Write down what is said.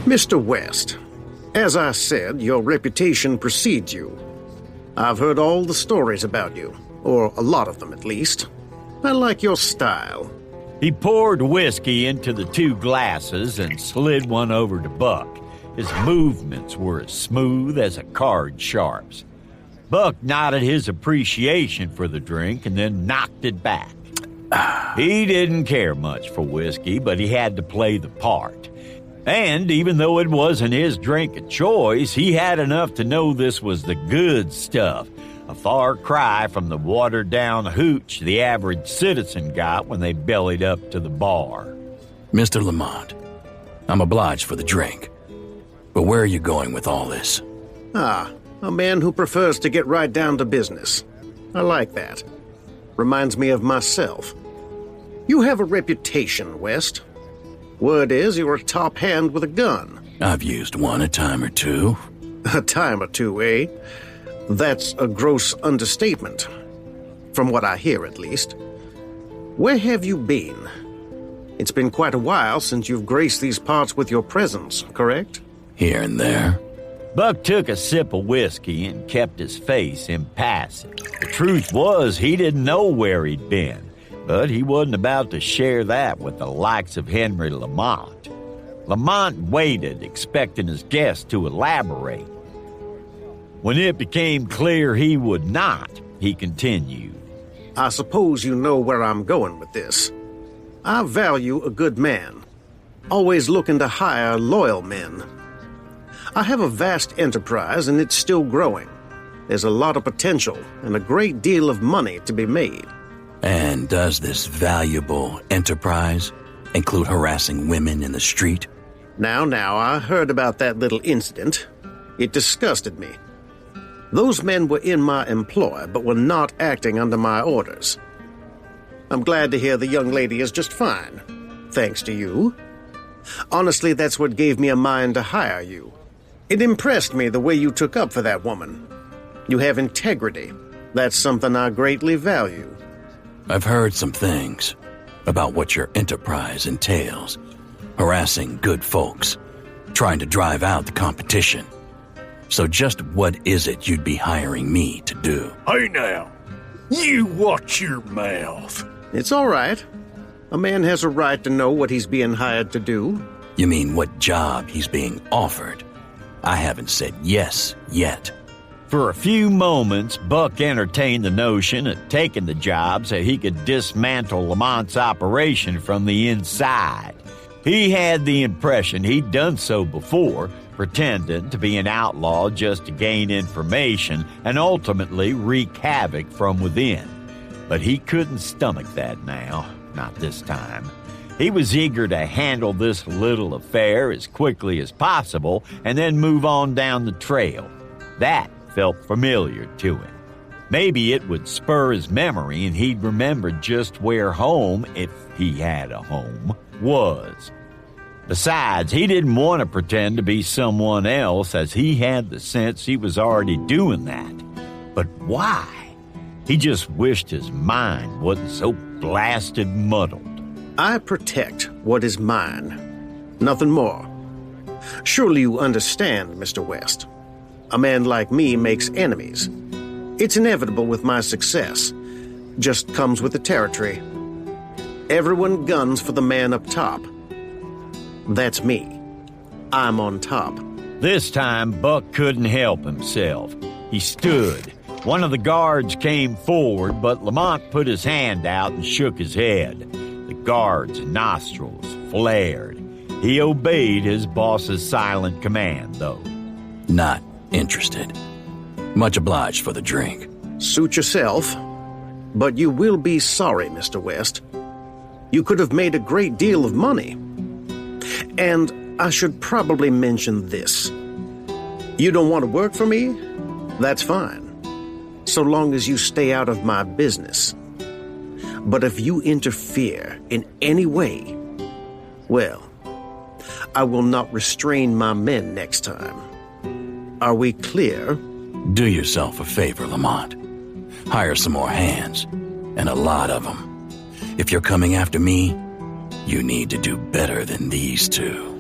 Mr. West, as I said, your reputation precedes you. I've heard all the stories about you, or a lot of them at least. I like your style. He poured whiskey into the 2 glasses and slid one over to Buck. His movements were as smooth as a card sharp's. Buck nodded his appreciation for the drink and then knocked it back. He didn't care much for whiskey, but he had to play the part. And even though it wasn't his drink of choice, he had enough to know this was the good stuff, a far cry from the watered-down hooch the average citizen got when they bellied up to the bar. Mr. Lamont, I'm obliged for the drink, but where are you going with all this? A man who prefers to get right down to business. I like that. Reminds me of myself. You have a reputation, West. Word is you're a top hand with a gun. I've used one a time or two. A time or two, eh? That's a gross understatement. From what I hear, at least. Where have you been? It's been quite a while since you've graced these parts with your presence, correct? Here and there. Buck took a sip of whiskey and kept his face impassive. The truth was he didn't know where he'd been, but he wasn't about to share that with the likes of Henry Lamont. Lamont waited, expecting his guest to elaborate. When it became clear he would not, he continued. I suppose you know where I'm going with this. I value a good man, always looking to hire loyal men. I have a vast enterprise and it's still growing. There's a lot of potential and a great deal of money to be made. And does this valuable enterprise include harassing women in the street? Now, I heard about that little incident. It disgusted me. Those men were in my employ, but were not acting under my orders. I'm glad to hear the young lady is just fine, thanks to you. Honestly, that's what gave me a mind to hire you. It impressed me the way you took up for that woman. You have integrity. That's something I greatly value. I've heard some things about what your enterprise entails. Harassing good folks, trying to drive out the competition. So just what is it you'd be hiring me to do? Hey now, you watch your mouth. It's all right. A man has a right to know what he's being hired to do. You mean what job he's being offered? I haven't said yes yet. For a few moments, Buck entertained the notion of taking the job so he could dismantle Lamont's operation from the inside. He had the impression he'd done so before, pretending to be an outlaw just to gain information and ultimately wreak havoc from within. But he couldn't stomach that now, not this time. He was eager to handle this little affair as quickly as possible and then move on down the trail. That felt familiar to him. Maybe it would spur his memory and he'd remember just where home, if he had a home, was. Besides, he didn't want to pretend to be someone else, as he had the sense he was already doing that. But why? He just wished his mind wasn't so blasted muddled. I protect what is mine. Nothing more. Surely you understand, Mr. West. A man like me makes enemies. It's inevitable with my success. Just comes with the territory. Everyone guns for the man up top. That's me. I'm on top. This time, Buck couldn't help himself. He stood. One of the guards came forward, but Lamont put his hand out and shook his head. The guard's nostrils flared. He obeyed his boss's silent command, though. Not interested. Much obliged for the drink. Suit yourself. But you will be sorry, Mr. West. You could have made a great deal of money. And I should probably mention this. You don't want to work for me? That's fine. So long as you stay out of my business. But if you interfere in any way, well, I will not restrain my men next time. Are we clear? Do yourself a favor, Lamont. Hire some more hands, and a lot of them. If you're coming after me, you need to do better than these two.